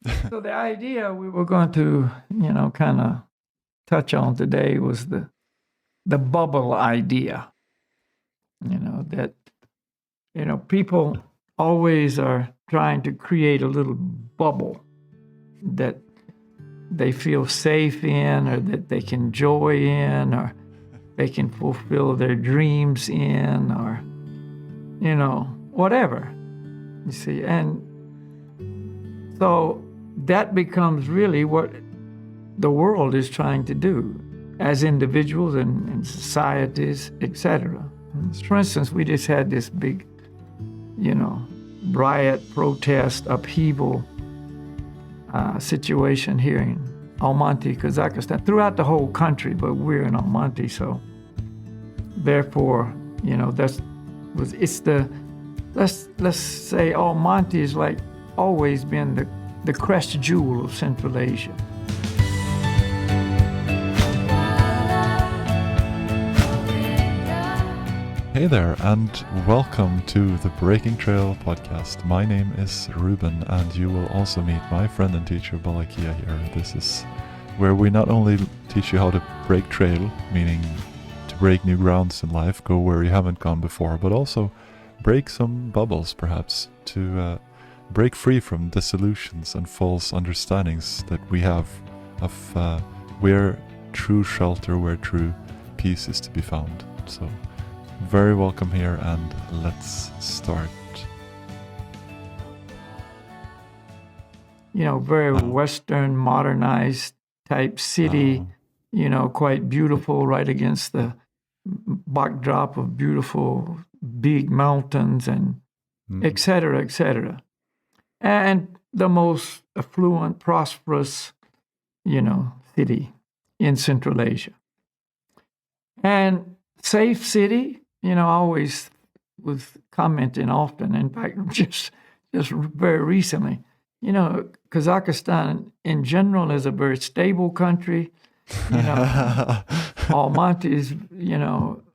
So the idea we were going to, kind of touch on today was the bubble idea. That people always are trying to create a little bubble that they feel safe in, or that they can joy in, or they can fulfill their dreams in, or whatever. You see, and so that becomes really what the world is trying to do as individuals and societies, etc. For instance, we just had this big, riot, protest, upheaval situation here in Almaty, Kazakhstan, throughout the whole country, but we're in Almaty, so therefore, let's say Almaty is like always been the crest jewel of Central Asia. Hey there, and welcome to the Breaking Trail podcast. My name is Ruben, and you will also meet my friend and teacher Balakhilya here. This is where we not only teach you how to break trail, meaning to break new grounds in life, go where you haven't gone before, but also break some bubbles, perhaps, to break free from disillusions and false understandings that we have of where true shelter, where true peace is to be found. So, very welcome here, and let's start. Very Western, modernized type city, quite beautiful, right against the backdrop of beautiful big mountains and et cetera, et cetera. And the most affluent, prosperous, city in Central Asia. And safe city, I always was commenting often. In fact, just very recently, Kazakhstan in general is a very stable country. Almaty is,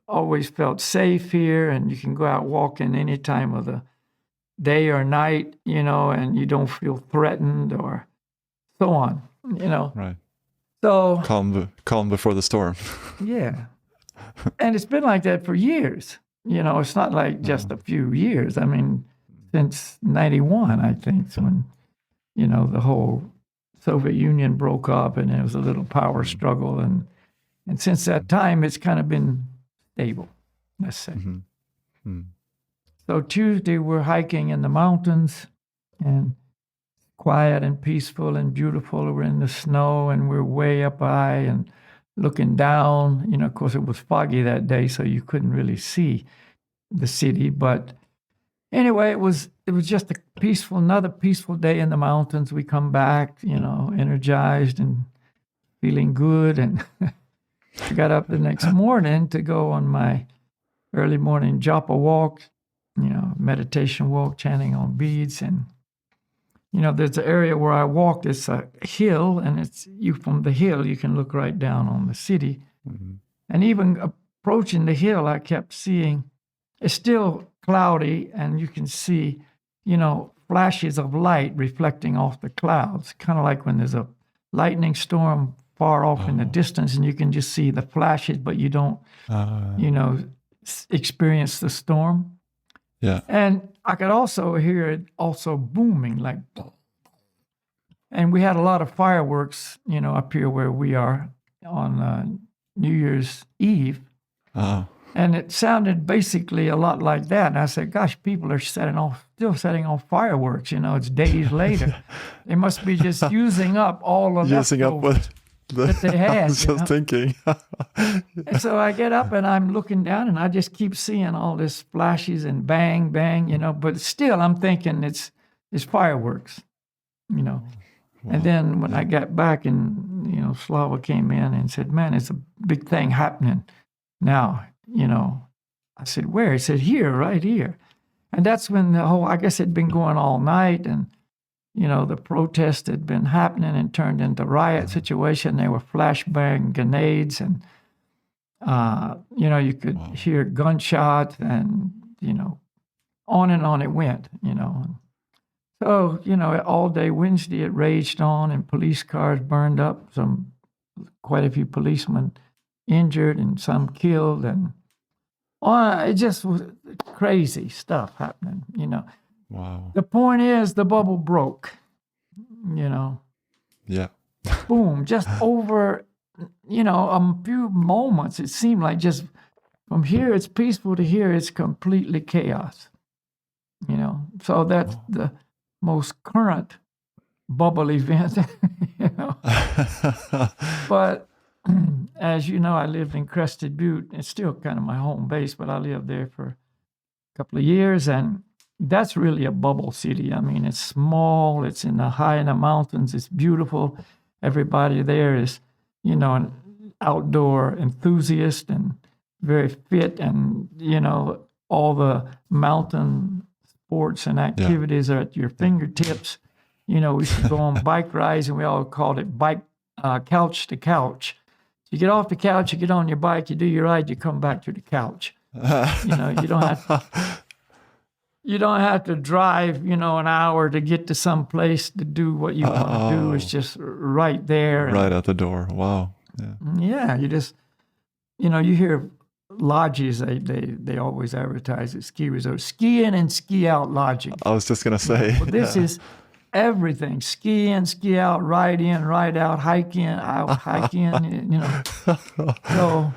always felt safe here, and you can go out walking any time of the day or night, and you don't feel threatened or so on, Right. So calm before the storm. Yeah. And it's been like that for years. It's not like just a few years. I mean, since 91, I think, when, the whole Soviet Union broke up and there was a little power struggle. And since that time, it's kind of been stable, let's say. So Tuesday, we're hiking in the mountains, and quiet and peaceful and beautiful. We're in the snow, and we're way up high and looking down. Of course, it was foggy that day, so you couldn't really see the city. But anyway, it was just another peaceful day in the mountains. We come back, energized and feeling good. And I got up the next morning to go on my early morning japa walk, meditation walk, chanting on beads. And there's an area where I walked. It's a hill, and from the hill you can look right down on the city. And even approaching the hill, I kept seeing it's still cloudy, and you can see, flashes of light reflecting off the clouds, kind of like when there's a lightning storm far off in the distance, and you can just see the flashes, but you don't, experience the storm. Yeah. And I could also hear it also booming, like, and we had a lot of fireworks, up here where we are on New Year's Eve. And it sounded basically a lot like that. And I said, gosh, people are still setting off fireworks, it's days later. They must be just using up all of using up what that they had. I was just thinking. And so I get up and I'm looking down, and I just keep seeing all this flashes and bang, bang, but still I'm thinking it's fireworks, Wow. And then when I got back, and, Slava came in and said, man, it's a big thing happening now, I said, where? He said, here, right here. And that's when I guess it'd been going all night, and, the protest had been happening and turned into riot situation. There were flashbang grenades, and, you could hear gunshots, and, on and on it went, So, all day Wednesday it raged on and police cars burned up, quite a few policemen injured and some killed. And it just was crazy stuff happening, Wow. The point is the bubble broke, Yeah. boom, just over, a few moments. It seemed like just from here it's peaceful to here it's completely chaos, So that's the most current bubble event, But as you know, I lived in Crested Butte. It's still kind of my home base, but I lived there for a couple of years, and that's really a bubble city. I mean, it's small. It's high in the mountains. It's beautiful. Everybody there is, an outdoor enthusiast and very fit, and all the mountain sports and activities are at your fingertips. We used to go on bike rides, and we all called it bike couch to couch. You get off the couch, you get on your bike, you do your ride, you come back to the couch. You don't have to drive, an hour to get to some place to do what you want to do. It's just right there. Right at the door. Wow. Yeah. Yeah, you just, you hear lodges, they always advertise at ski resorts, ski in and ski out lodging. I was just going to say. Well, this is everything. Ski in, ski out, ride in, ride out, hike in, out, hike in, So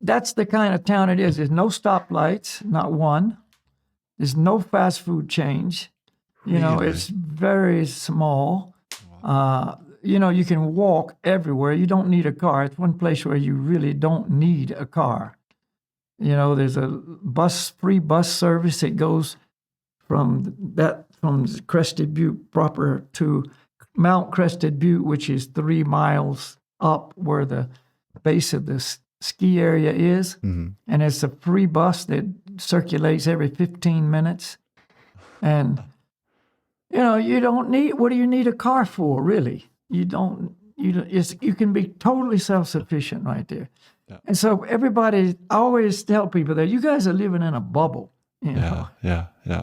that's the kind of town it is. There's no stoplights, not one. There's no fast food chains. Really? It's very small. You can walk everywhere. You don't need a car. It's one place where you really don't need a car. There's a free bus service that goes from Crested Butte proper to Mount Crested Butte, which is 3 miles up where the base of the ski area is. Mm-hmm. And it's a free bus that circulates every 15 minutes. And, you don't need, what do you need a car for, really? You can be totally self-sufficient right there. Yeah. And so I always tell people that you guys are living in a bubble. Yeah.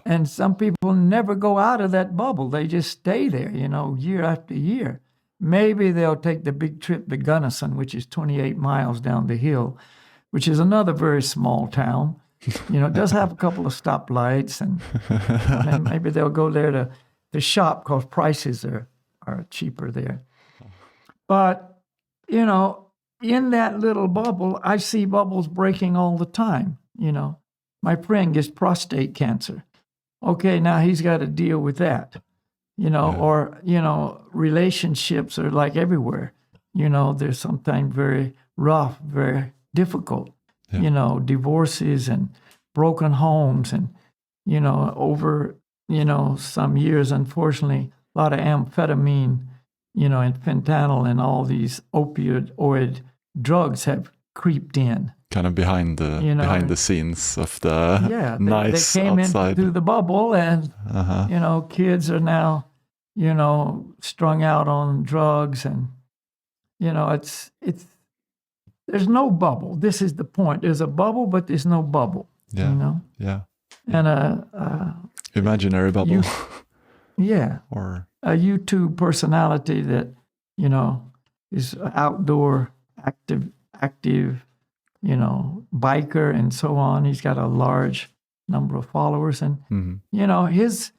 And some people never go out of that bubble. They just stay there, year after year. Maybe they'll take the big trip to Gunnison, which is 28 miles down the hill, which is another very small town. It does have a couple of stoplights, and then maybe they'll go there to shop because prices are cheaper there. But, in that little bubble, I see bubbles breaking all the time, My friend gets prostate cancer. Okay, now he's got to deal with that, or, relationships are like everywhere. They're sometimes very rough, very difficult, divorces and broken homes and, over, some years, unfortunately, a lot of amphetamine, and fentanyl and all these opioid drugs have creeped in. Kind of behind the scenes of the nice they came outside. into the bubble, and kids are now strung out on drugs, and it's there's no bubble. This is the point. There's a bubble, but there's no bubble. Yeah. And imaginary bubble. Or a YouTube personality that is outdoor active biker and so on. He's got a large number of followers, and his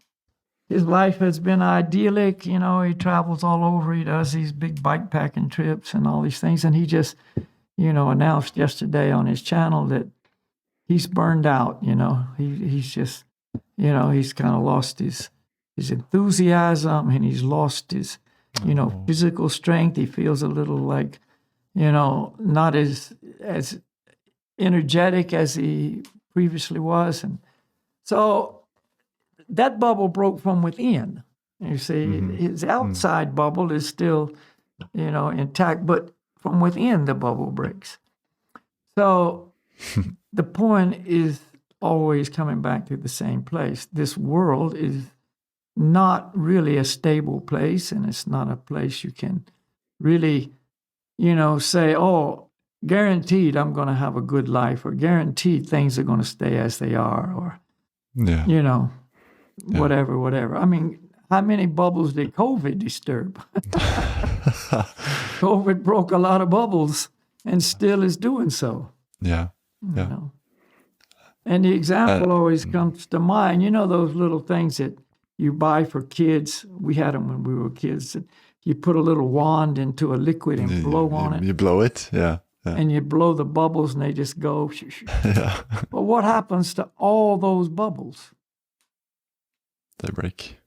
life has been idyllic. He travels all over. He does these big bike packing trips and all these things. And he just, announced yesterday on his channel that he's burned out. He's just, he's kind of lost his enthusiasm, and he's lost his, physical strength. He feels a little like, not as energetic as he previously was. And so that bubble broke from within. You see, his outside bubble is still, intact, but from within the bubble breaks. So the point is always coming back to the same place. This world is not really a stable place, and it's not a place you can really, say, oh, guaranteed I'm going to have a good life, or guaranteed things are going to stay as they are, or, whatever. I mean, how many bubbles did COVID disturb? COVID broke a lot of bubbles and still is doing so. Yeah. You know? And the example always comes to mind. You know those little things that you buy for kids? We had them when we were kids. You put a little wand into a liquid and blow on it. You blow it, yeah. And you blow the bubbles and they just go. Yeah. But what happens to all those bubbles? They break.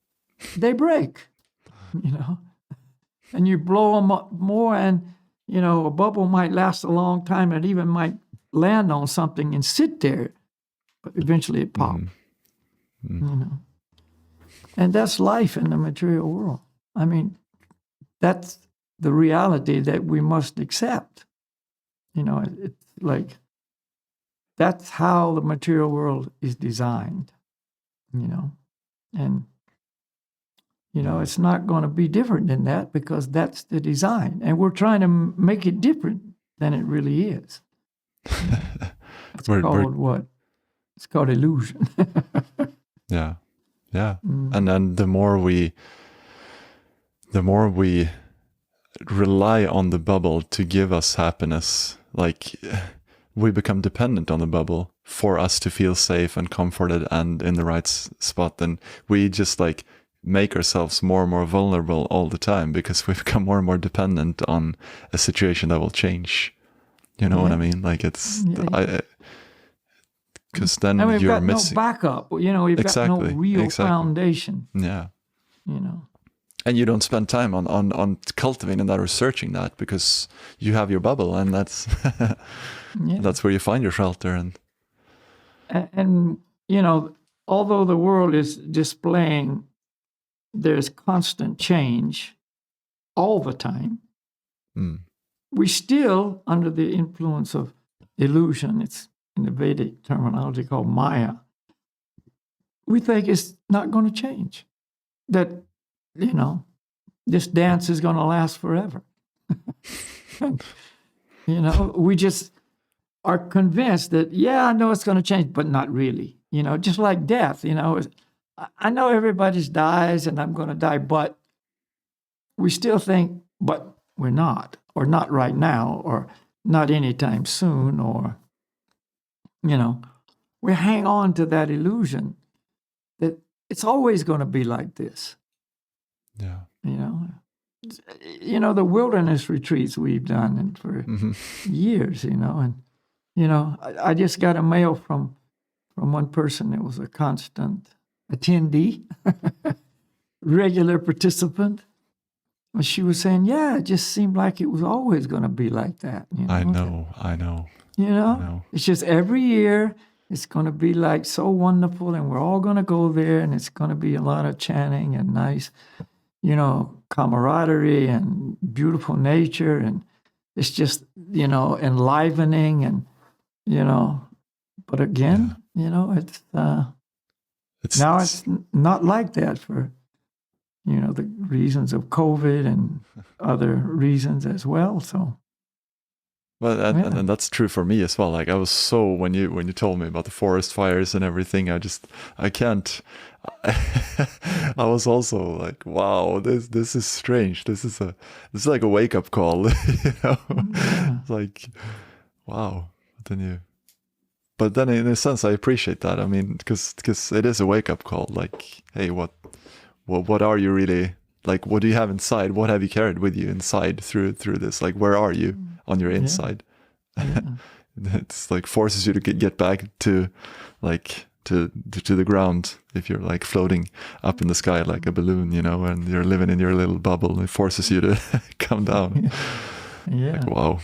They break, you know. And you blow them up more, and, you know, a bubble might last a long time. It even might land on something and sit there, but eventually it pops. You know. And that's life in the material world. I mean, that's the reality that we must accept. You know, it's like, that's how the material world is designed, you know. And, you know, it's not going to be different than that because that's the design. And we're trying to make it different than it really is. It's called what? It's called illusion. Yeah. And then the more we rely on the bubble to give us happiness, like we become dependent on the bubble for us to feel safe and comforted and in the right spot. And we just like make ourselves more and more vulnerable all the time because we become more and more dependent on a situation that will change. You know what I mean? Like it's, because then and we've you're got missing. no backup. You know, we've got no real foundation. Yeah. You know. And you don't spend time on cultivating that or searching that because you have your bubble, and that's that's where you find your shelter. And you know, although the world is displaying there's constant change all the time, we still under the influence of illusion. It's in the Vedic terminology called Maya. We think it's not going to change. That, you know, this dance is going to last forever. You know, we just are convinced that, yeah, I know it's going to change, but not really. You know, just like death, you know, I know everybody dies and I'm going to die, but we still think, but we're not, or not right now, or not anytime soon, or, you know, we hang on to that illusion that it's always going to be like this. Yeah. You know, the wilderness retreats we've done and for years, you know, and, you know, I just got a mail from one person that was a constant attendee, regular participant. And she was saying, yeah, it just seemed like it was always going to be like that. You know? I know. You know, it's just every year it's going to be like so wonderful and we're all going to go there and it's going to be a lot of chanting and nice, you know, camaraderie and beautiful nature. And it's just, you know, enlivening and, you know, but again, you know, it's not like that for, you know, the reasons of COVID and other reasons as well. So. Well, and that's true for me as well. Like I was so, when you told me about the forest fires and everything, I can't, I was also like, wow, this is strange. This is like a wake up call, you know? It's like, wow. But then in a sense, I appreciate that. I mean, because it is a wake up call. Like, hey, what are you really, like, what do you have inside? What have you carried with you inside through this? Like, where are you on your inside? It's like forces you to get back to like to the ground. If you're like floating up in the sky like a balloon, you know, and you're living in your little bubble, it forces you to come down. Like, wow.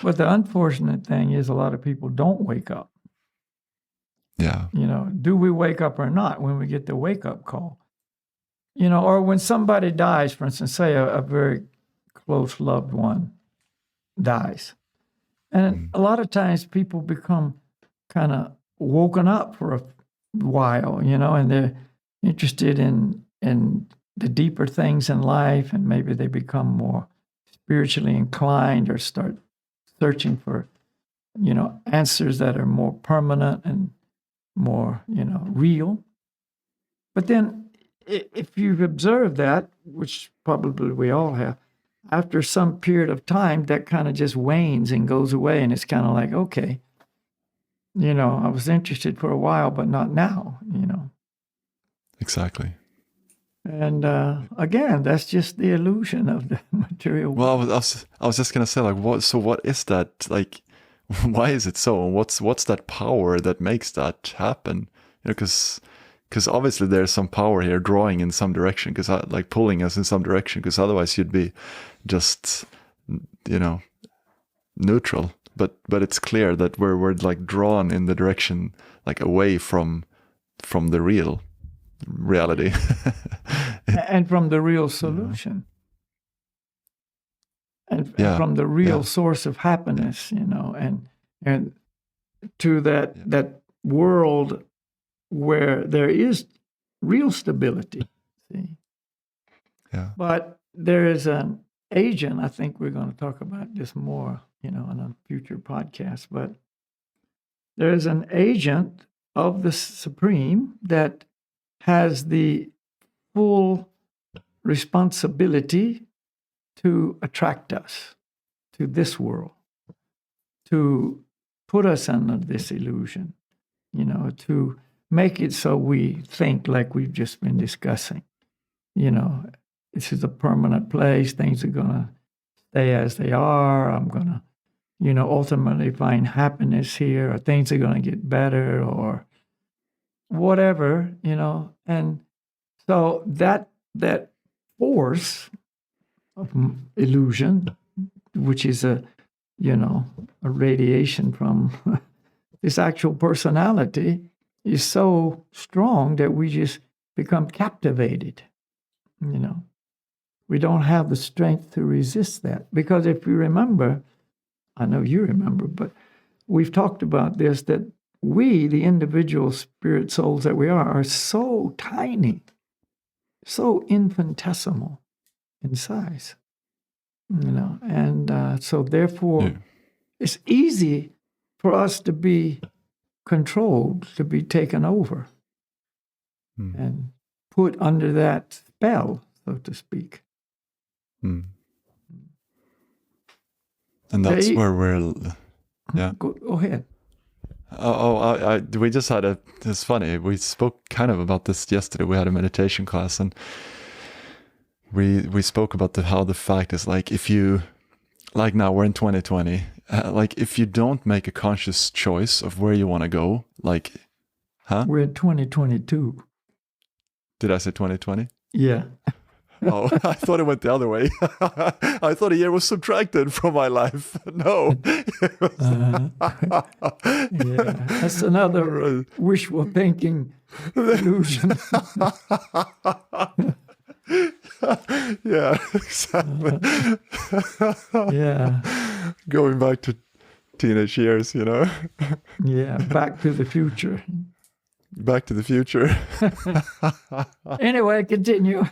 But the unfortunate thing is a lot of people don't wake up. Yeah. You know, do we wake up or not when we get the wake up call? You know, or when somebody dies, for instance, say a very close loved one dies. And a lot of times people become kind of woken up for a while, you know, and they're interested in the deeper things in life, and maybe they become more spiritually inclined or start searching for, you know, answers that are more permanent and more, you know, real. But then, if you've observed that, which probably we all have, after some period of time, that kind of just wanes and goes away, and it's kind of like, okay, I was interested for a while, but not now, Exactly. And again, that's just the illusion of the material world. Well, I was just gonna say, like, what is that? Like, why is it so? And what's that power that makes that happen? Because obviously there's some power here drawing in some direction, like pulling us in some direction. Because otherwise you'd be just, neutral. But it's clear that we're like drawn in the direction, like away from the reality. And from the real solution. And from the real source of happiness, and to that world where there is real stability. See? Yeah. But there is an agent, I think we're going to talk about this more, in a future podcast, but there is an agent of the Supreme that has the full responsibility to attract us to this world, to put us under this illusion, to make it so we think like we've just been discussing. This is a permanent place. Things are going to stay as they are. I'm going to, ultimately find happiness here, or things are going to get better, or whatever, And so that force of illusion, which is a radiation from this actual personality, is so strong that we just become captivated. We don't have the strength to resist that. Because if you remember, I know you remember, but we've talked about this, that we, the individual spirit souls that we are so tiny, so infinitesimal in size, and so therefore it's easy for us to be controlled, to be taken over, and put under that spell, so to speak. And that's where we're, Go ahead. We just had it's funny, we spoke kind of about this yesterday. We had a meditation class, and we spoke about how the fact is, like, if you, like, now we're in 2020, like, if you don't make a conscious choice of where you want to go, like, We're in 2022. Did I say 2020? Yeah. Oh, I thought it went the other way. I thought a year was subtracted from my life. No. Yeah, that's another wishful thinking illusion. Yeah, exactly. Yeah. Going back to teenage years, Yeah, Back to the Future. Back to the Future. Anyway, continue.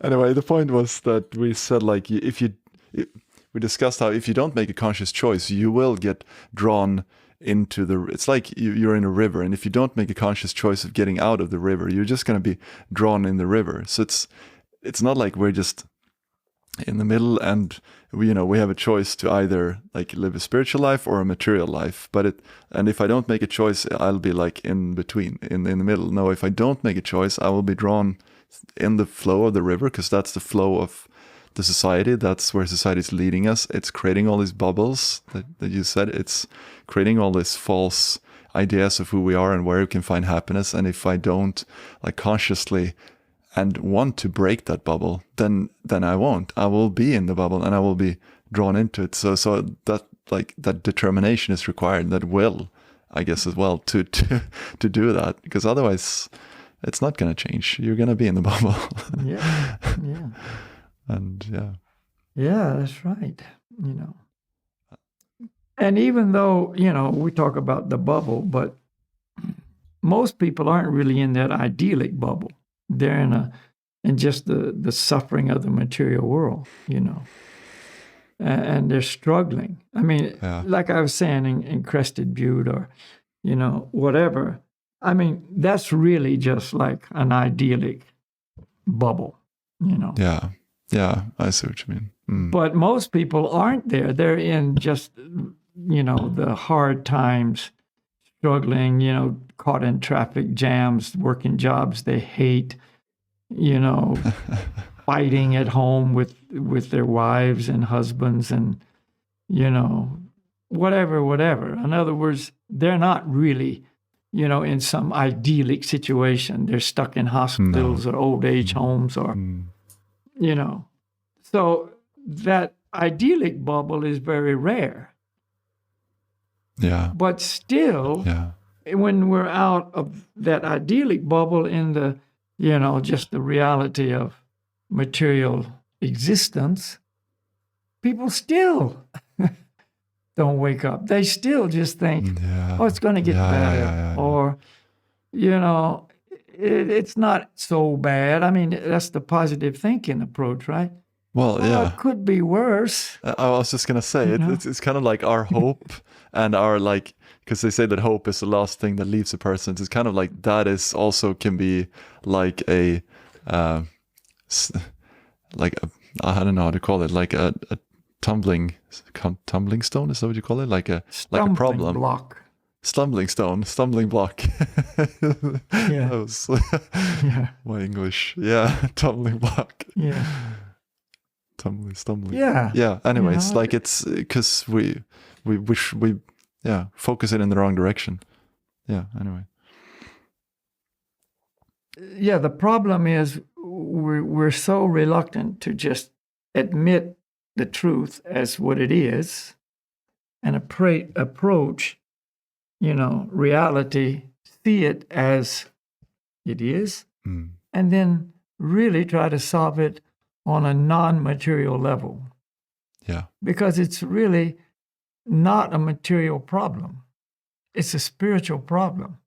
Anyway, the point was that we said, like, we discussed how if you don't make a conscious choice, you will get drawn into it's like you're in a river, and if you don't make a conscious choice of getting out of the river, you're just going to be drawn in the river. So it's not like we're just in the middle, and we have a choice to either, like, live a spiritual life or a material life. And if I don't make a choice, I'll be like in between, in the middle. No, if I don't make a choice, I will be drawn in the flow of the river, because that's the flow of the society. That's where society is leading us. It's creating all these bubbles that you said. It's creating all these false ideas of who we are and where we can find happiness. And if I don't, like, consciously and want to break that bubble, then I won't. I will be in the bubble and I will be drawn into it. So that, like, that determination is required, that will, I guess, as well, to do that, because otherwise it's not going to change. You're going to be in the bubble. Yeah. And Yeah, that's right. And even though, we talk about the bubble, but most people aren't really in that idyllic bubble. They're in just the suffering of the material world, and they're struggling. I mean, like I was saying in Crested Butte, or, whatever, I mean, that's really just like an idyllic bubble, you know. Yeah, I see what you mean. But most people aren't there. They're in just, you know, the hard times, struggling, you know, caught in traffic jams, working jobs they hate, you know, fighting at home with their wives and husbands and, you know, whatever. In other words, they're not really, you know, in some idyllic situation. They're stuck in hospitals or old age homes or, you know. So that idyllic bubble is very rare. Yeah. But still, when we're out of that idyllic bubble in the, you know, just the reality of material existence, people still don't wake up. They still just think, oh, it's going to get better. Or, you know, it's not so bad. I mean, that's the positive thinking approach, right? Well, it could be worse. I was just going to say, it's kind of like our hope and our, like, because they say that hope is the last thing that leaves a person. It's kind of like that is also can be like I don't know how to call it, like a tumbling stone. Is that what you call it? Like a problem. Block. Stumbling block. Yeah. That was my English. Yeah, tumbling block. Yeah. Stumbling. Yeah. Anyways, you know, like it's because we focus it in the wrong direction. Yeah. Anyway. Yeah. The problem is we're so reluctant to just admit the truth as what it is, and approach, you know, reality, see it as it is, and then really try to solve it on a non-material level. Yeah. Because it's really not a material problem. It's a spiritual problem.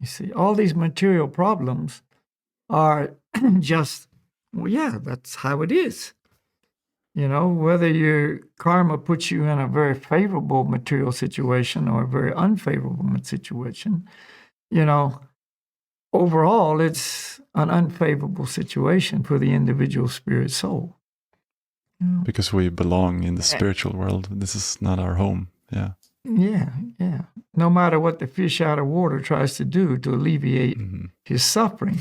You see, all these material problems are just, well, yeah, that's how it is. You know, whether your karma puts you in a very favorable material situation or a very unfavorable situation, you know, overall, it's an unfavorable situation for the individual spirit soul. You know? Because we belong in the spiritual world. This is not our home. Yeah. Yeah. No matter what the fish out of water tries to do to alleviate his suffering,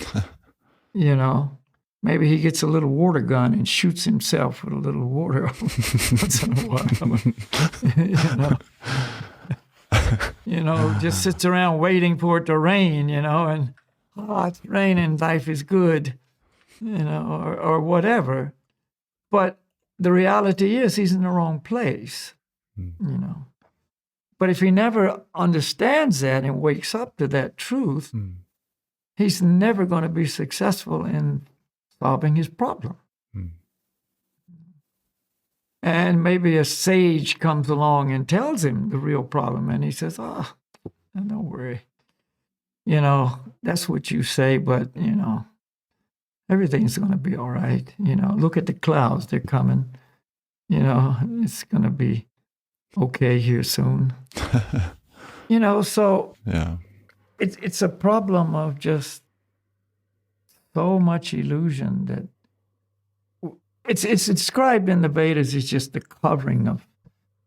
you know, maybe he gets a little water gun and shoots himself with a little water once in a while. You know, just sits around waiting for it to rain, you know, and it's raining, life is good, you know, or whatever. But the reality is he's in the wrong place, you know. But if he never understands that and wakes up to that truth, he's never going to be successful in solving his problem. And maybe a sage comes along and tells him the real problem, and he says, don't worry. You know, that's what you say, but, you know, everything's going to be all right. You know, look at the clouds. They're coming. You know, it's going to be okay here soon. You know, so it's a problem of just so much illusion that it's described in the Vedas as just the covering of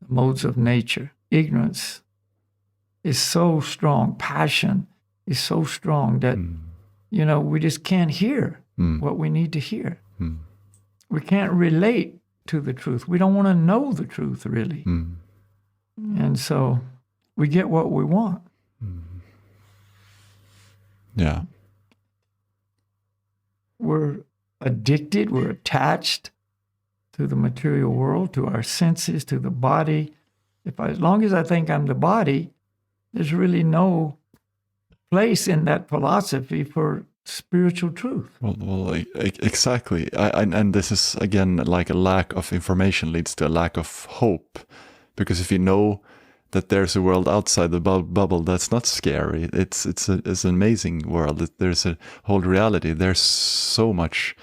the modes of nature. Ignorance is so strong. Passion is so strong that, you know, we just can't hear what we need to hear. We can't relate to the truth. We don't want to know the truth, really. And so we get what we want. Yeah. We're addicted, we're attached to the material world, to our senses, to the body. As long as I think I'm the body, there's really no place in that philosophy for spiritual truth. Well, exactly. And this is, again, like a lack of information leads to a lack of hope. Because if you know that there's a world outside the bubble, that's not scary. It's an amazing world. There's a whole reality. There's so much,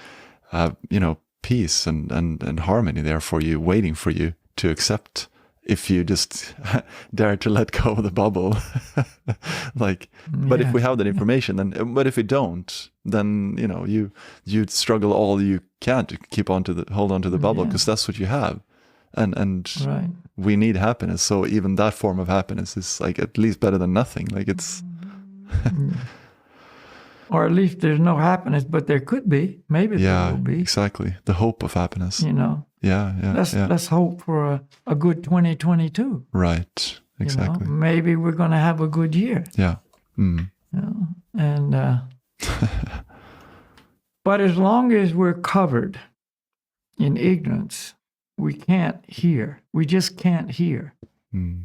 you know, peace and harmony there for you, waiting for you to accept if you just dare to let go of the bubble. Like, but if we have that information, then, but if we don't, then, you know, you struggle all you can to hold on to the bubble, because that's what you have. And right. we need happiness. So even that form of happiness is like at least better than nothing. Like it's, or at least there's no happiness, but there could be. Maybe there will be. Exactly. The hope of happiness. You know. Let's hope for a good 2022. Right. Exactly. You know? Maybe we're going to have a good year. Yeah. Mm. You know? And but as long as we're covered in ignorance, we can't hear. We just can't hear. Mm.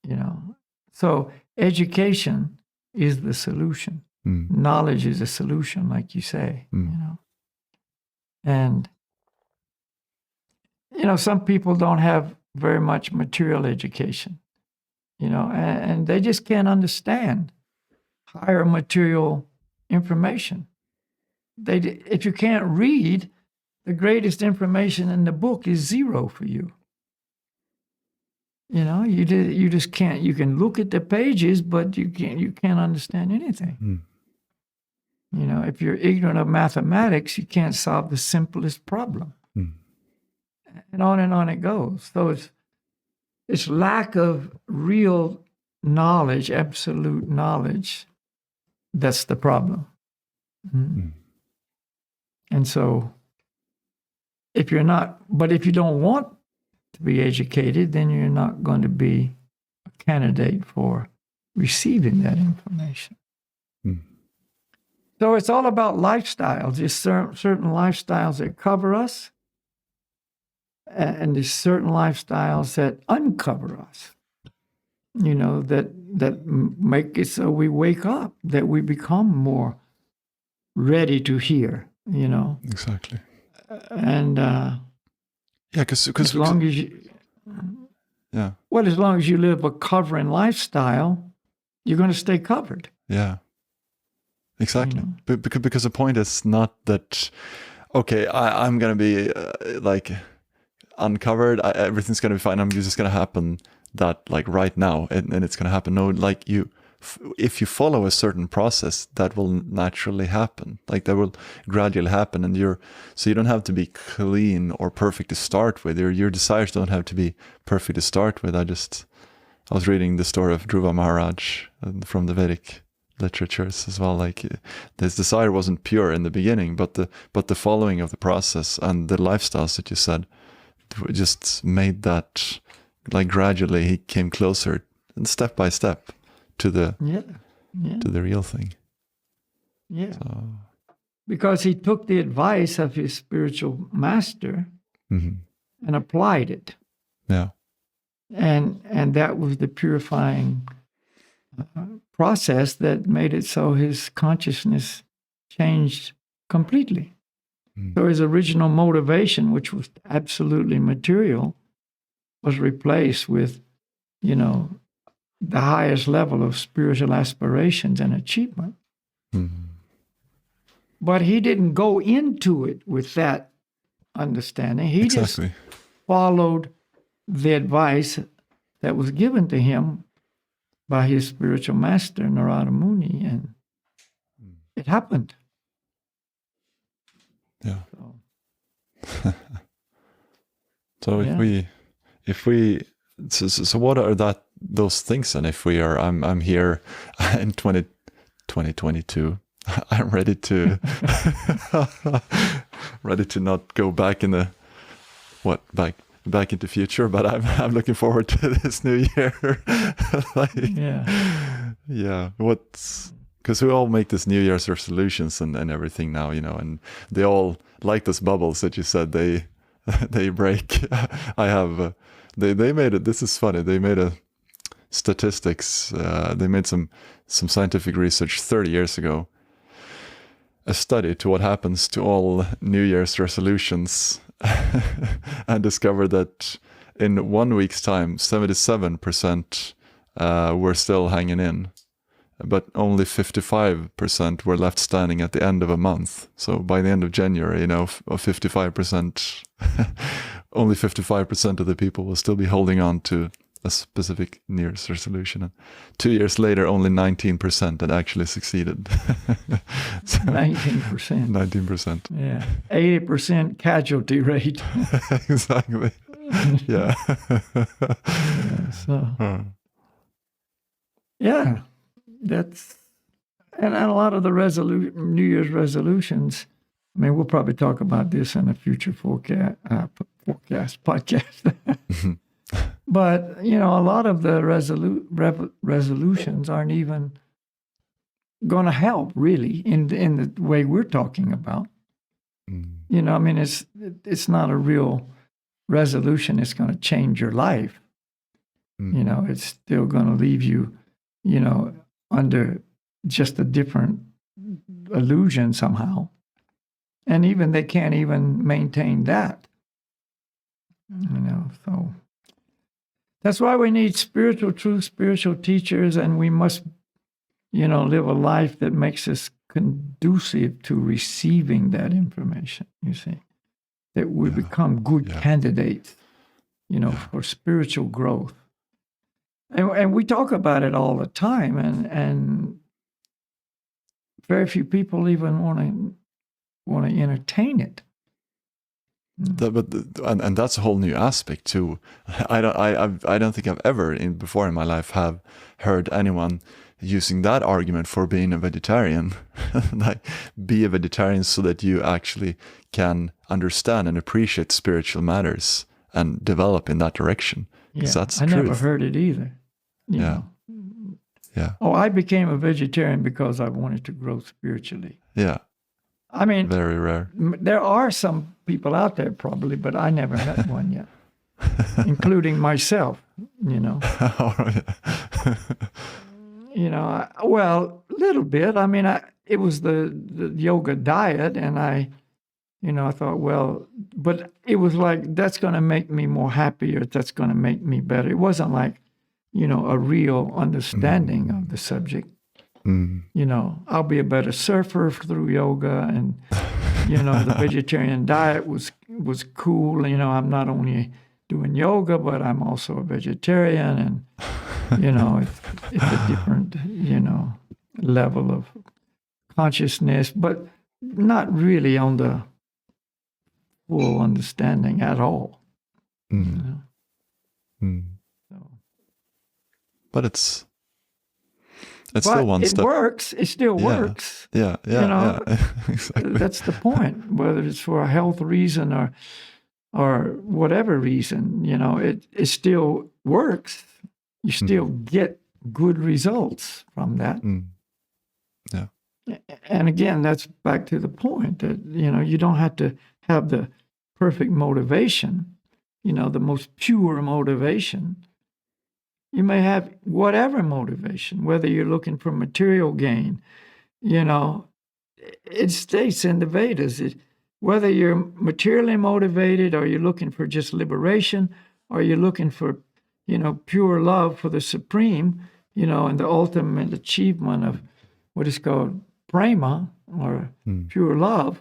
You know. So education is the solution. Mm. Knowledge is a solution, like you say. Mm. You know. And you know, some people don't have very much material education, you know, and they just can't understand higher material information. If you can't read, the greatest information in the book is zero for you. You know, you just can't. You can look at the pages, but you can't understand anything. Mm. You know, if you're ignorant of mathematics, you can't solve the simplest problem. Mm. And on it goes. So it's lack of real knowledge, absolute knowledge, that's the problem. Mm-hmm. Mm. And so if you don't want to be educated, then you're not going to be a candidate for receiving that information. Mm. So it's all about lifestyles. There's certain lifestyles that cover us, and there's certain lifestyles that uncover us, you know, that make it so we wake up, that we become more ready to hear, you know. Exactly. And because as long as you live a covering lifestyle, you're going to stay covered. Yeah. Exactly. You know? Because the point is not that, okay, I'm going to be like uncovered, everything's going to be fine, I'm just going to happen that like right now, and it's going to happen. No, like if you follow a certain process, that will naturally happen. Like that will gradually happen, and so you don't have to be clean or perfect to start with. Your desires don't have to be perfect to start with. I was reading the story of Dhruva Maharaj from the Vedic literatures as well. Like his desire wasn't pure in the beginning, but the following of the process and the lifestyles that you said just made that, like gradually he came closer and step by step to the to the real thing. Yeah. So. Because he took the advice of his spiritual master and applied it. Yeah. And that was the purifying process that made it so his consciousness changed completely. So his original motivation, which was absolutely material, was replaced with, you know, the highest level of spiritual aspirations and achievement. Mm-hmm. But he didn't go into it with that understanding. He just followed the advice that was given to him by his spiritual master, Narada Muni, and it happened. Yeah. So so what are those things? And if we are, I'm here in 2022. I'm ready to not go back in the back into future, but I'm looking forward to this new year. Because we all make this New Year's resolutions and everything now, you know, and they all, like those bubbles that you said, they break. I have they made it. This is funny. They made a statistics. They made some scientific research 30 years ago. A study to what happens to all New Year's resolutions, and discovered that in 1 week's time, 77% were still hanging in, but only 55% were left standing at the end of a month. So by the end of January, you know, 55% only 55% of the people will still be holding on to a specific New Year's resolution. And 2 years later, only 19% had actually succeeded. 19%. 19%. Yeah. 80% casualty rate. Exactly. Yeah. Yeah, so, yeah, that's, and a lot of the New Year's resolutions, I mean, we'll probably talk about this in a future podcast. But, you know, a lot of the resolutions aren't even going to help, really, in the way we're talking about. You know, I mean, it's not a real resolution. It's going to change your life. You know, it's still going to leave you, you know, under just a different illusion somehow. And even they can't even maintain that. You know, so that's why we need spiritual truth, spiritual teachers, and we must, you know, live a life that makes us conducive to receiving that information, you see, that we become good candidates, you know, for spiritual growth. And we talk about it all the time, and very few people even want to entertain it. And that's a whole new aspect too. I don't think I've ever before in my life have heard anyone using that argument for being a vegetarian. Like, be a vegetarian so that you actually can understand and appreciate spiritual matters and develop in that direction. Yeah, that's I truth. never heard it either. You know. Yeah. Oh, I became a vegetarian because I wanted to grow spiritually. Yeah. I mean, very rare. There are some people out there probably, but I never met one yet, including myself, you know. You know, well, a little bit. I mean, it was the yoga diet, and I thought, well, but it was like, that's going to make me more happy, or that's going to make me better. It wasn't like, you know, a real understanding of the subject. You know, I'll be a better surfer through yoga, and, you know, the vegetarian diet was cool. You know, I'm not only doing yoga, but I'm also a vegetarian, and, you know, it's a different, you know, level of consciousness, but not really on the full understanding at all. You know? So. But it's still one step. It works. It still works. Yeah. You know, Exactly. That's the point. Whether it's for a health reason or whatever reason, you know, it still works. You still get good results from that. Yeah. And again, that's back to the point that, you know, you don't have to have the perfect motivation, you know, the most pure motivation. You may have whatever motivation, whether you're looking for material gain, you know, it states in the Vedas, whether you're materially motivated, or you're looking for just liberation, or you're looking for, you know, pure love for the Supreme, you know, and the ultimate achievement of what is called prema, or pure love.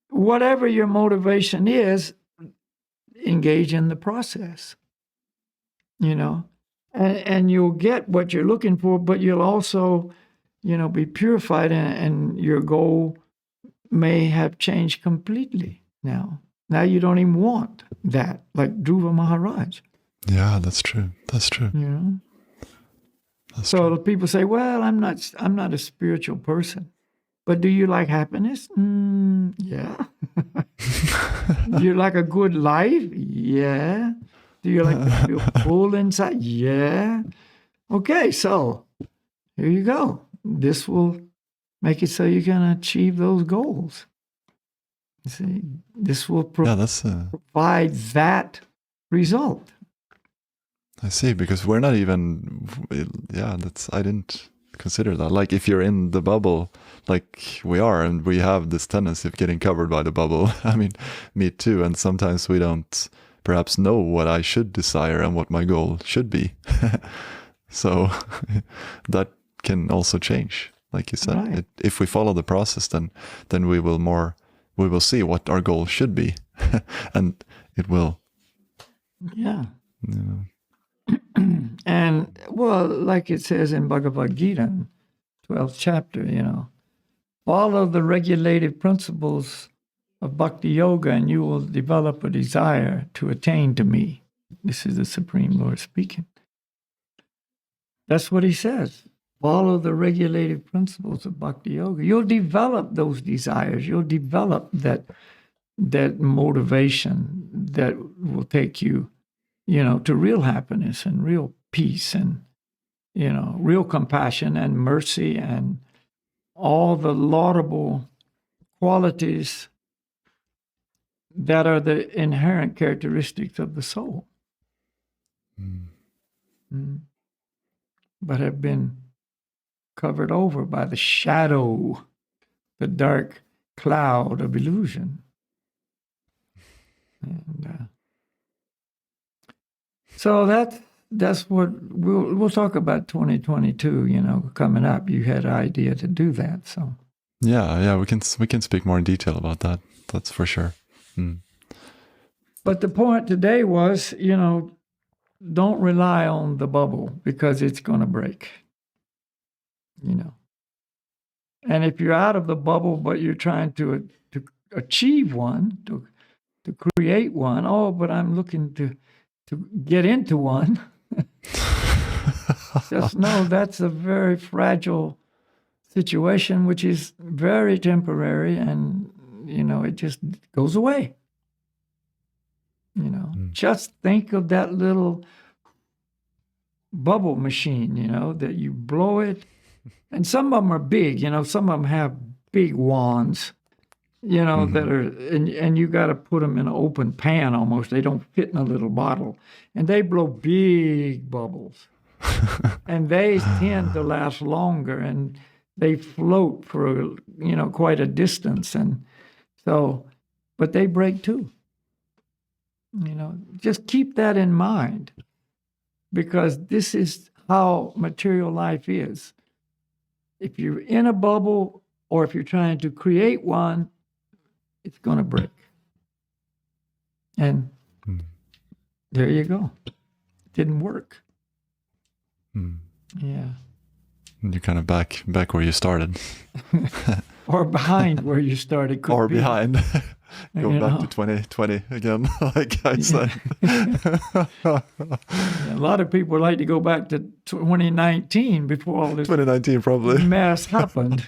Whatever your motivation is, engage in the process. You know, and you'll get what you're looking for, but you'll also, you know, be purified, and your goal may have changed completely now. Now you don't even want that, like Dhruva Maharaj. Yeah, that's true. That's true. You know? That's so true. people say, well, I'm not a spiritual person, but do you like happiness? Yeah. Do you like a good life? Yeah. Do you like to feel full inside? Yeah. Okay, so here you go. This will make it so you can achieve those goals. You see, this will provide that result. I see, because we're not even, I didn't consider that. Like, if you're in the bubble, like we are, and we have this tendency of getting covered by the bubble. I mean, me too. And sometimes we don't perhaps know what I should desire and what my goal should be. So that can also change, like you said. Right. If we follow the process, then we will see what our goal should be. And it will. Yeah. Yeah. And, well, like it says in Bhagavad Gita, 12th chapter, follow the regulative principles of Bhakti Yoga and you will develop a desire to attain to me. This is the Supreme Lord speaking. That's what he says. Follow the regulative principles of Bhakti Yoga. You'll develop those desires. You'll develop that motivation that will take you, to real happiness and real peace and, real compassion and mercy and all the laudable qualities that are the inherent characteristics of the soul. But have been covered over by the shadow, the dark cloud of illusion. And so that's what we'll talk about 2022, coming up. You had an idea to do that, so. Yeah, we can speak more in detail about that. That's for sure. But the point today was, don't rely on the bubble because it's going to break. And if you're out of the bubble, but you're trying to achieve one, to create one, but I'm looking to get into one. Just know that's a very fragile situation, which is very temporary, and it just goes away. Just think of that little bubble machine, that you blow it. And some of them are big, some of them have big wands, that are, and you got to put them in an open pan almost. They don't fit in a little bottle. And they blow big bubbles. And they tend to last longer, and they float for, quite a distance. And so, but they break too. Just keep that in mind, because this is how material life is. If you're in a bubble or if you're trying to create one, it's going to break. And there you go. It didn't work. Yeah. You're kind of back where you started. Or behind where you started. Or behind. Go back to 2020 again, like I said. A lot of people like to go back to 2019 before all this 2019 probably mess happened,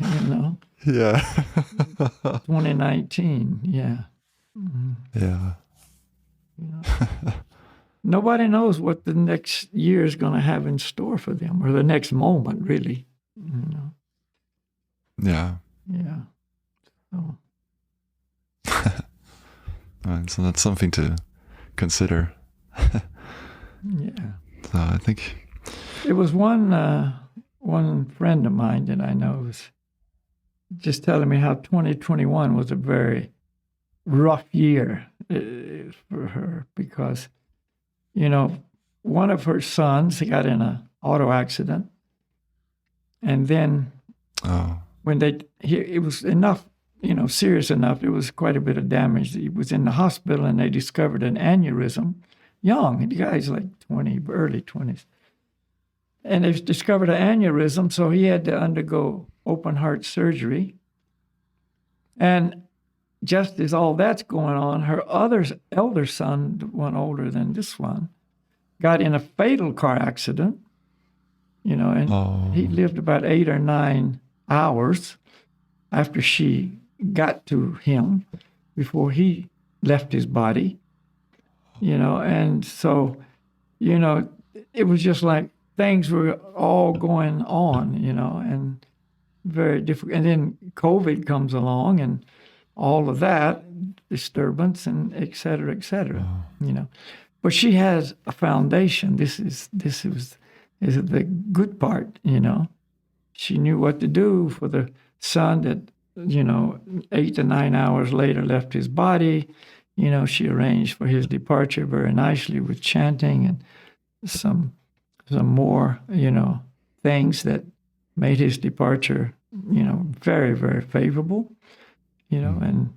Yeah. 2019, yeah. Yeah. Nobody knows what the next year is going to have in store for them, or the next moment, really. Yeah. Yeah. So. So that's something to consider. Yeah. So I think it was one friend of mine that I know was just telling me how 2021 was a very rough year for her because, one of her sons got in an auto accident, and then when it was enough. Serious enough. It was quite a bit of damage. He was in the hospital, and they discovered an aneurysm. Young, the guy's like 20, early 20s. And they discovered an aneurysm, so he had to undergo open heart surgery. And just as all that's going on, her elder son, the one older than this one, got in a fatal car accident, and he lived about 8 or 9 hours after she got to him before he left his body, and so, it was just like things were all going on, and very difficult. And then COVID comes along and all of that disturbance and et cetera, but she has a foundation. This is the good part, She knew what to do for the son that, 8 to 9 hours later left his body. She arranged for his departure very nicely with chanting and some more, things that made his departure, very, very favorable, and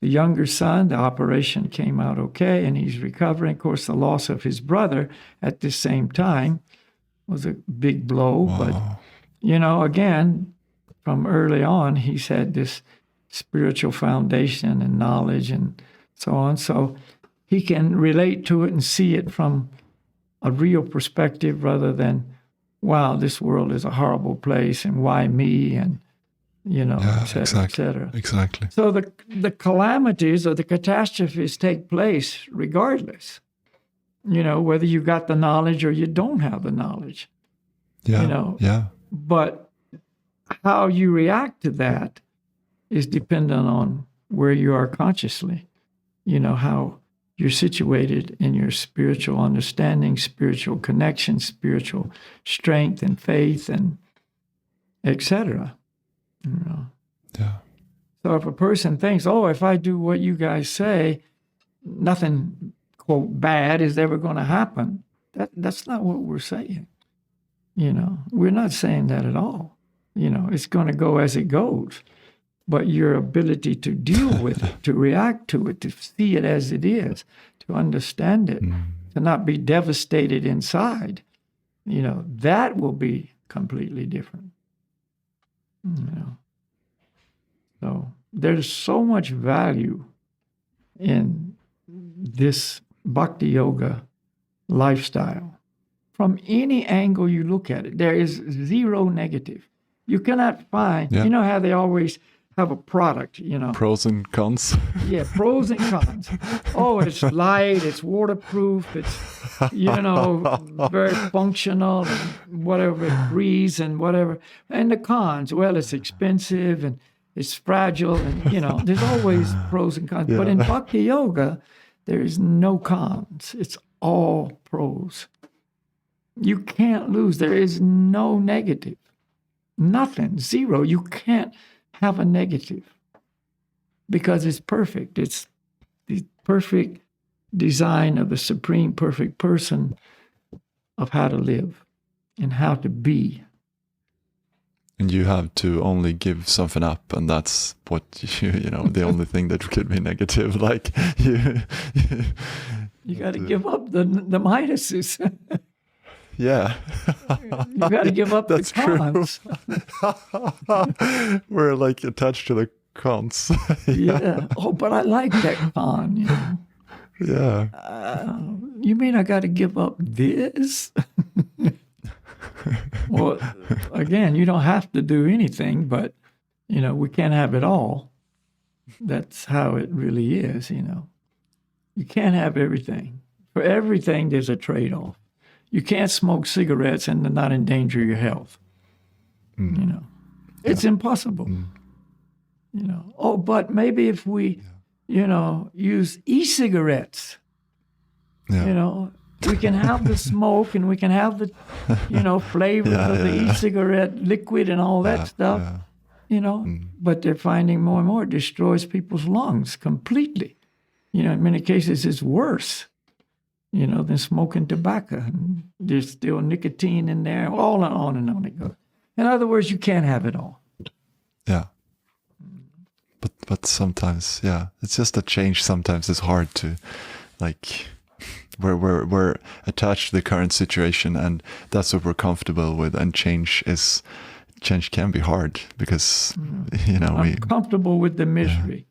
the younger son, the operation came out okay, and he's recovering. Of course, the loss of his brother at the same time was a big blow. Wow. But, again, from early on, he's had this spiritual foundation and knowledge and so on. So he can relate to it and see it from a real perspective rather than, wow, this world is a horrible place and why me, and, et cetera, et cetera. Exactly. So the calamities or the catastrophes take place regardless, whether you got the knowledge or you don't have the knowledge. Yeah. But how you react to that is dependent on where you are consciously, how you're situated in your spiritual understanding, spiritual connection, spiritual strength and faith, and et cetera. Yeah. So if a person thinks, oh, if I do what you guys say, nothing, quote, bad is ever going to happen, that's not what we're saying. We're not saying that at all. It's going to go as it goes. But your ability to deal with it, to react to it, to see it as it is, to understand it, to not be devastated inside, that will be completely different. So there's so much value in this bhakti yoga lifestyle. From any angle you look at it, there is zero negative. You cannot find, how they always have a product, Pros and cons. Yeah, pros and cons. Oh, it's light, it's waterproof, it's, very functional, and whatever, it breathes and whatever. And the cons, well, it's expensive and it's fragile, and, there's always pros and cons. Yeah. But in bhakti yoga, there is no cons. It's all pros. You can't lose. There is no negative. Nothing. Zero. You can't have a negative because it's perfect. It's the perfect design of the supreme perfect person of how to live and how to be. And you have to only give something up, and that's what the only thing that could be negative. Like you got to give up the minuses. Yeah. You got to give up That's the cons. True. We're like attached to the cons. Yeah. Oh, but I like that con. Yeah. You mean I got to give up this? Well, again, you don't have to do anything, but, we can't have it all. That's how it really is, You can't have everything. For everything, there's a trade-off. You can't smoke cigarettes and not endanger your health. It's impossible. Oh, but maybe if we, use e-cigarettes, we can have the smoke and we can have the, flavors of the e-cigarette liquid and all that stuff, but they're finding more and more it destroys people's lungs completely. In many cases, it's worse. Than smoking tobacco. And there's still nicotine in there, all and on it goes. In other words, you can't have it all. Yeah. But sometimes, it's just a change. Sometimes it's hard to, like, we're attached to the current situation, and that's what we're comfortable with. And change can be hard because, I'm comfortable with the misery.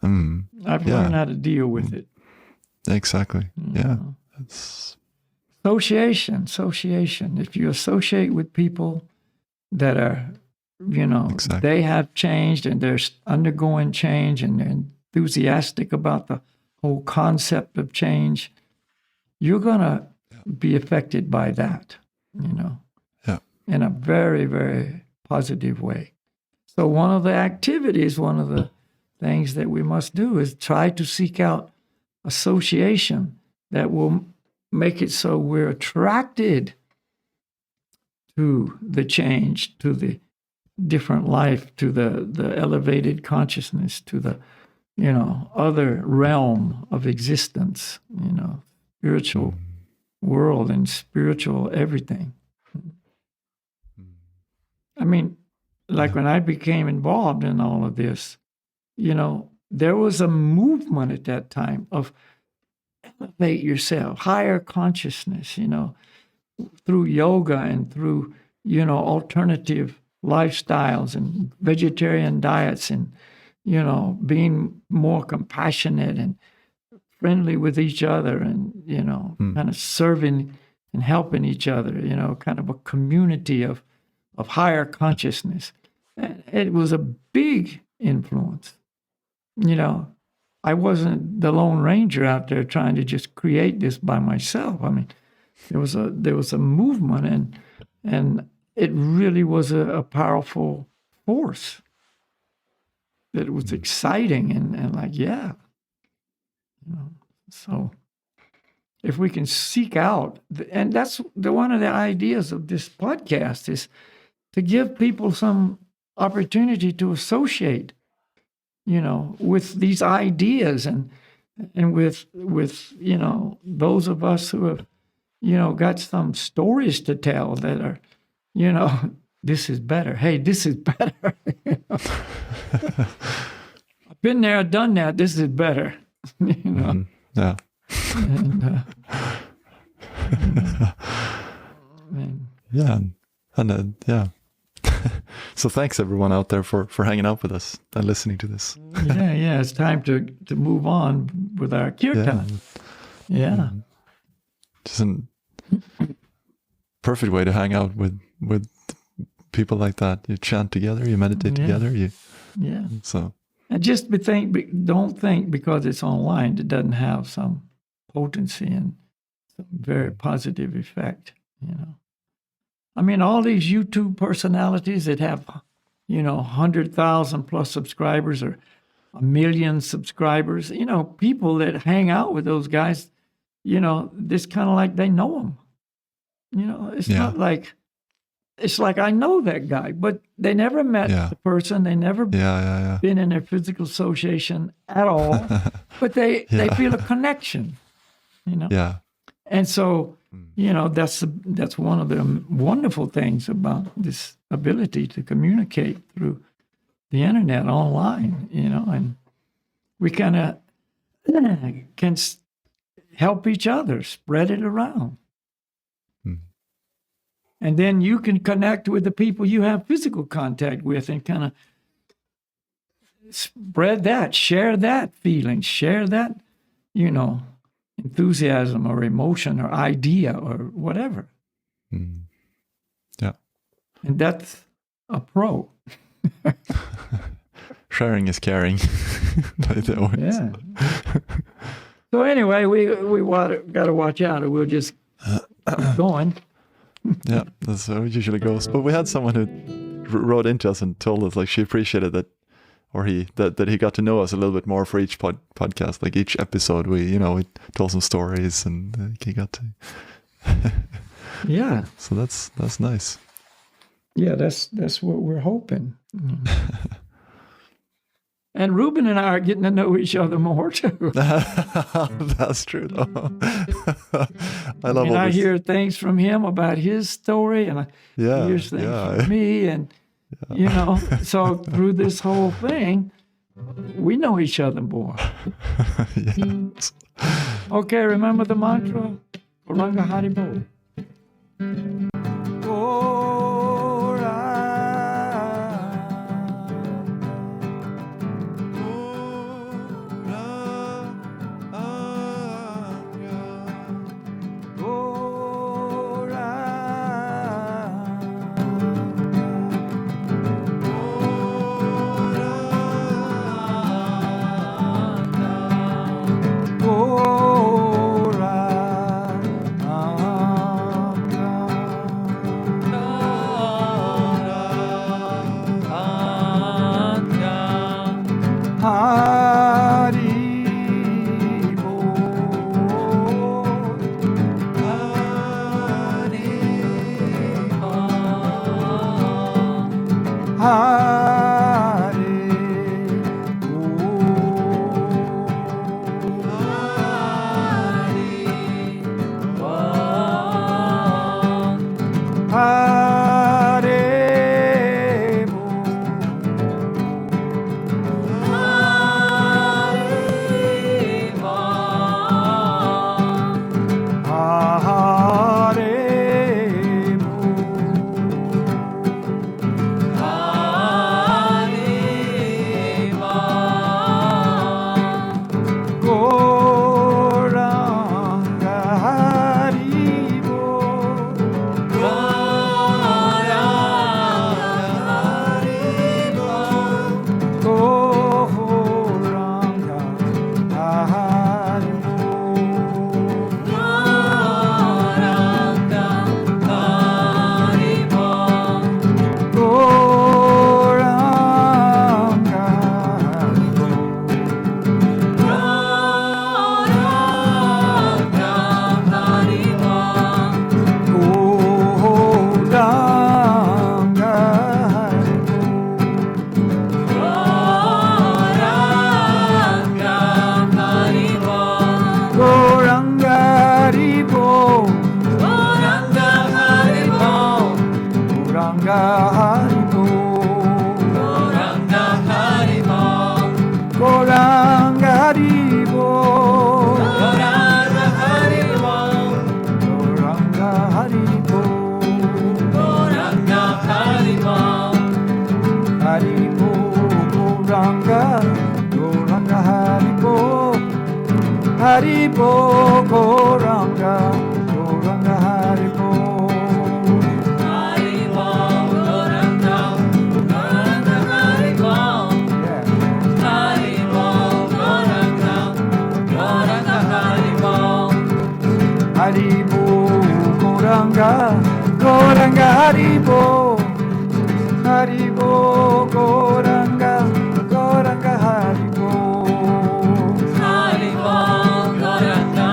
I've learned how to deal with it. Exactly. Yeah. It's Association. If you associate with people that are, they have changed and they're undergoing change and they're enthusiastic about the whole concept of change, you're going to be affected by that, in a very, very positive way. So one of the things that we must do is try to seek out association that will make it so we're attracted to the change, to the different life, to the elevated consciousness, to the, other realm of existence, spiritual world and spiritual everything. I mean, like when I became involved in all of this, there was a movement at that time of elevate yourself, higher consciousness, through yoga and through, alternative lifestyles and vegetarian diets and, being more compassionate and friendly with each other and, kind of serving and helping each other, kind of a community of higher consciousness. And it was a big influence. I wasn't the Lone Ranger out there trying to just create this by myself. I mean, there was a movement, and it really was a powerful force. That it was exciting and like, yeah. So if we can seek out, and that's one of the ideas of this podcast is to give people some opportunity to associate, with these ideas and with those of us who have, got some stories to tell that are, this is better. Hey, this is better. I've been there, done that. This is better. Yeah. And, yeah. And yeah. So thanks everyone out there for hanging out with us and listening to this. Yeah. It's time to move on with our kirtan. Yeah. Just a perfect way to hang out with people like that. You chant together, you meditate together. So. And just don't think because it's online it doesn't have some potency and some very positive effect. I mean, all these YouTube personalities that have, 100,000 plus subscribers or 1 million subscribers, people that hang out with those guys, this kind of like they know them. It's not like, it's like I know that guy, but they never met the person. They never been in a physical association at all, but they feel a connection, Yeah. And so, that's one of the wonderful things about this ability to communicate through the internet online, and we kind of can help each other, spread it around. And then you can connect with the people you have physical contact with and kind of spread that, share that feeling, share that, enthusiasm or emotion or idea or whatever. Yeah. And that's a pro. Sharing is caring. Yeah. So anyway, we got to watch out or we'll just keep going. Yeah, that's how it usually goes. But we had someone who wrote into us and told us like she appreciated that, or that he got to know us a little bit more for each podcast. Like each episode, we told some stories and he got to. Yeah. So that's nice. Yeah, that's what we're hoping. And Ruben and I are getting to know each other more too. That's true, though. I hear things from him about his story, and I hear things from me, and so through this whole thing, we know each other more. Yes. Okay, remember the mantra? Oranga Haribo. Haribo, Goranga, Goranga, Haribo. Haribo, Goranga, Goranga, Haribo. Yeah. Haribo, Goranga, Goranga, Haribo. Haribo, Goranga, Goranga, Haribo. Haribo, Goranga,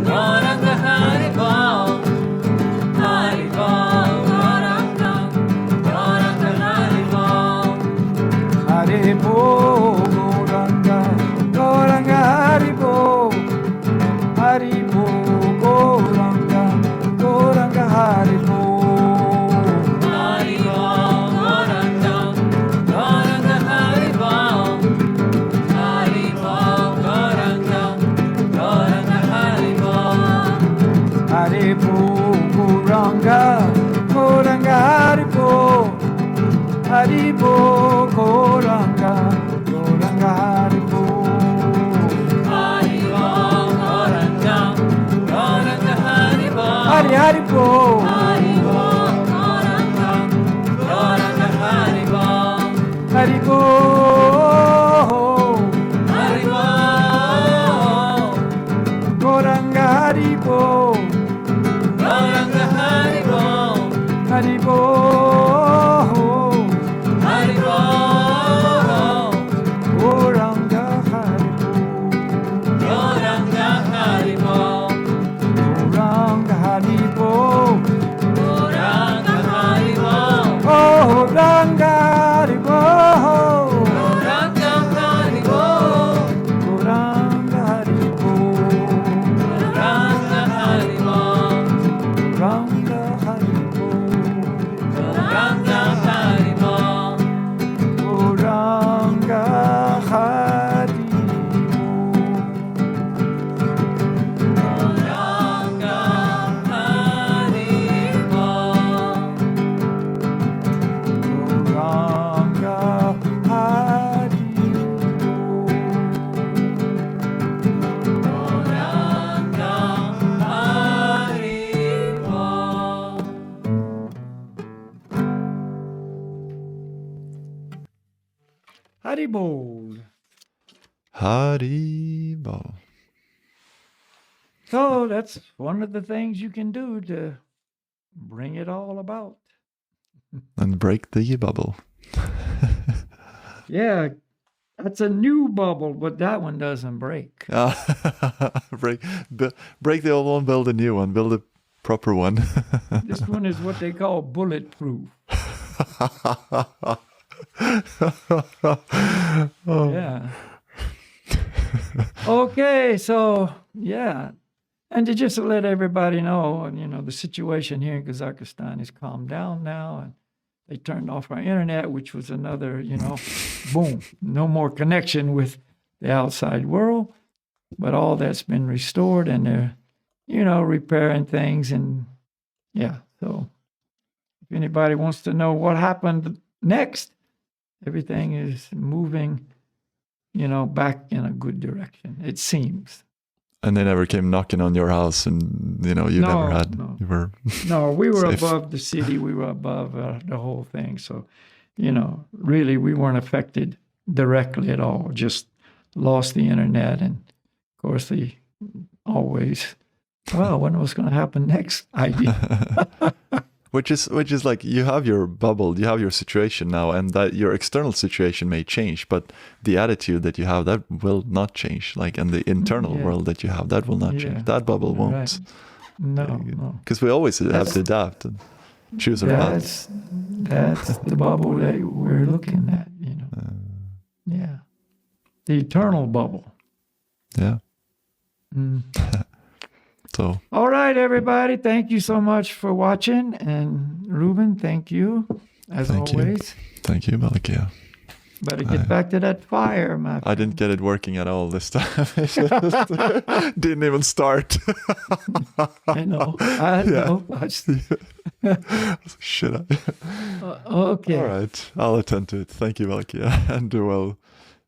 Goranga, Haribo. Haribo, Goranga, Goranga, Haribo. Haribo, Goranga, Goranga, Haribo. Haribo, Goranga, Goranga, Haribo. Haribo, Goranga, Goranga, Haribo. Haribo, Goranga, Goranga, Haribo. Haribo, Goranga, Goranga, Haribo. Haribo, Goranga, Goranga, Haribo. Haribo, Goranga, Goranga, Haribo. Haribo, Goranga, Goranga, Haribo. Haribo. Haribo, Goranga, Goranga, Haribo. Haribo. Haribo, Goranga, Haribo. Goranga, Haribo. Haribo. Haribo, Goranga, Haribo. Goranga, Haribo. Goranga, Haribo. Goranga, Haribo. Oh, Goranga, Haribo. Goranga, Haribo. Goranga, Haribo. Goranga, Haribo. Goranga, Haribo. Goranga, Haribo. Goranga, Haribo. Goranga, Haribo. Goranga, Haribo. Haribo. So that's one of the things you can do to bring it all about. And break the bubble. Yeah, that's a new bubble, but that one doesn't break. break the old one, build a new one, build a proper one. This one is what they call bulletproof. Oh. Yeah. Okay, so yeah. And to just let everybody know, the situation here in Kazakhstan has calmed down now, and they turned off our internet, which was another, boom, no more connection with the outside world. But all that's been restored, and they're, repairing things. And yeah, so if anybody wants to know what happened next, everything is moving, back in a good direction, it seems. And they never came knocking on your house, and you never had. No. You were. No, we were safe. above the city. We were above the whole thing. So, really, we weren't affected directly at all. Just lost the internet, and of course, the always, well, when was going to happen next idea. Which is like, you have your bubble, you have your situation now, and that your external situation may change, but the attitude that you have, that will not change. Like, and the internal world that you have, that will not change. That bubble won't. Right. No. Because we always have to adapt and choose our path. That's the bubble that we're looking at, Yeah. The eternal bubble. Yeah. Mm. So. All right, everybody. Thank you so much for watching. And Ruben, thank you, as always. Thank you, Balakhilya. Better get back to that fire, my friend. I didn't get it working at all this time. It just didn't even start. I know. I know. Shit. Okay. All right. I'll attend to it. Thank you, Balakhilya. And we'll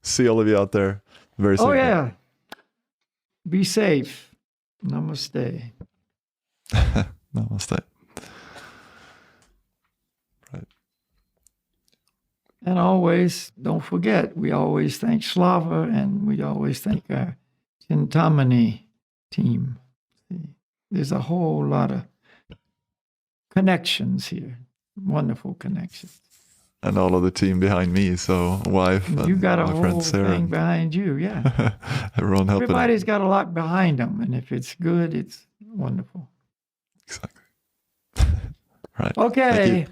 see all of you out there very soon. Oh, yeah. Be safe. Namaste. Namaste. Right. And always, don't forget, we always thank Slava and we always thank our Chintamani team. See, there's a whole lot of connections here. Wonderful connections. And all of the team behind me, so wife and You got a my whole friends here. thing And behind you, yeah. everyone helping. Everybody's got a lot behind them, and if it's good, it's wonderful. Exactly. Right. Thank Okay. you.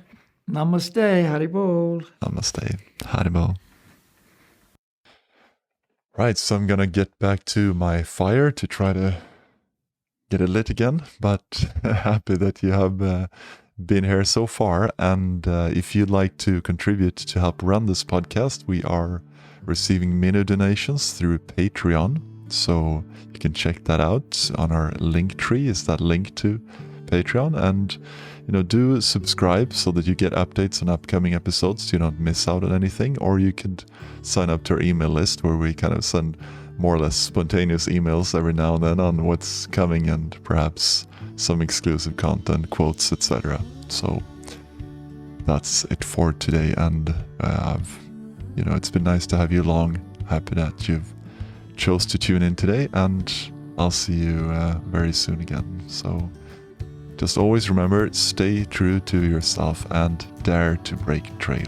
Namaste, Haribol. Namaste. Haribo. Right, so I'm gonna get back to my fire to try to get it lit again, but happy that you have been here so far. And if you'd like to contribute to help run this podcast, we are receiving mini donations through Patreon. So you can check that out on our link tree. Is that link to Patreon? And do subscribe so that you get updates on upcoming episodes so you don't miss out on anything. Or you could sign up to our email list where we kind of send more or less spontaneous emails every now and then on what's coming and perhaps some exclusive content, quotes, etc. So that's it for today. And it's been nice to have you along. Happy that you've chose to tune in today, and I'll see you very soon again. So just always remember, stay true to yourself and dare to break trail.